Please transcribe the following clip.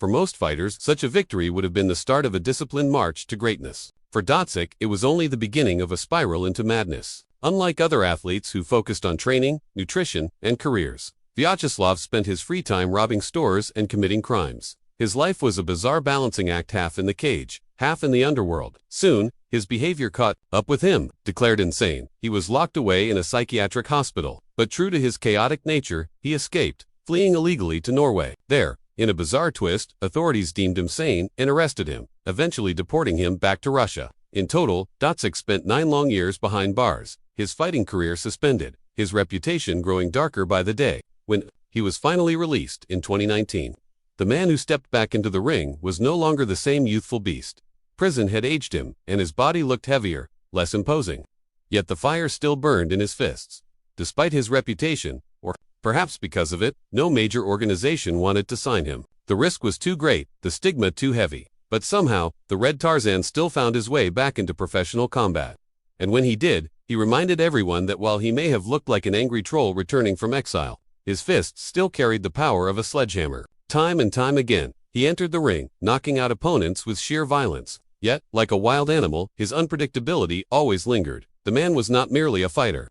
For most fighters, such a victory would have been the start of a disciplined march to greatness. For Datsik, it was only the beginning of a spiral into madness. Unlike other athletes who focused on training, nutrition, and careers, Vyacheslav spent his free time robbing stores and committing crimes. His life was a bizarre balancing act, half in the cage, half in the underworld. Soon, his behavior caught up with him. Declared insane, he was locked away in a psychiatric hospital. But true to his chaotic nature, he escaped, fleeing illegally to Norway. There, in a bizarre twist, authorities deemed him sane and arrested him, eventually deporting him back to Russia. In total, Datsik spent 9 long years behind bars, his fighting career suspended, his reputation growing darker by the day. When he was finally released in 2019, the man who stepped back into the ring was no longer the same youthful beast. Prison had aged him, and his body looked heavier, less imposing. Yet the fire still burned in his fists. Despite his reputation, or perhaps because of it, no major organization wanted to sign him. The risk was too great, the stigma too heavy. But somehow, the Red Tarzan still found his way back into professional combat. And when he did, he reminded everyone that while he may have looked like an angry troll returning from exile, his fists still carried the power of a sledgehammer. Time and time again, he entered the ring, knocking out opponents with sheer violence. Yet, like a wild animal, his unpredictability always lingered. The man was not merely a fighter.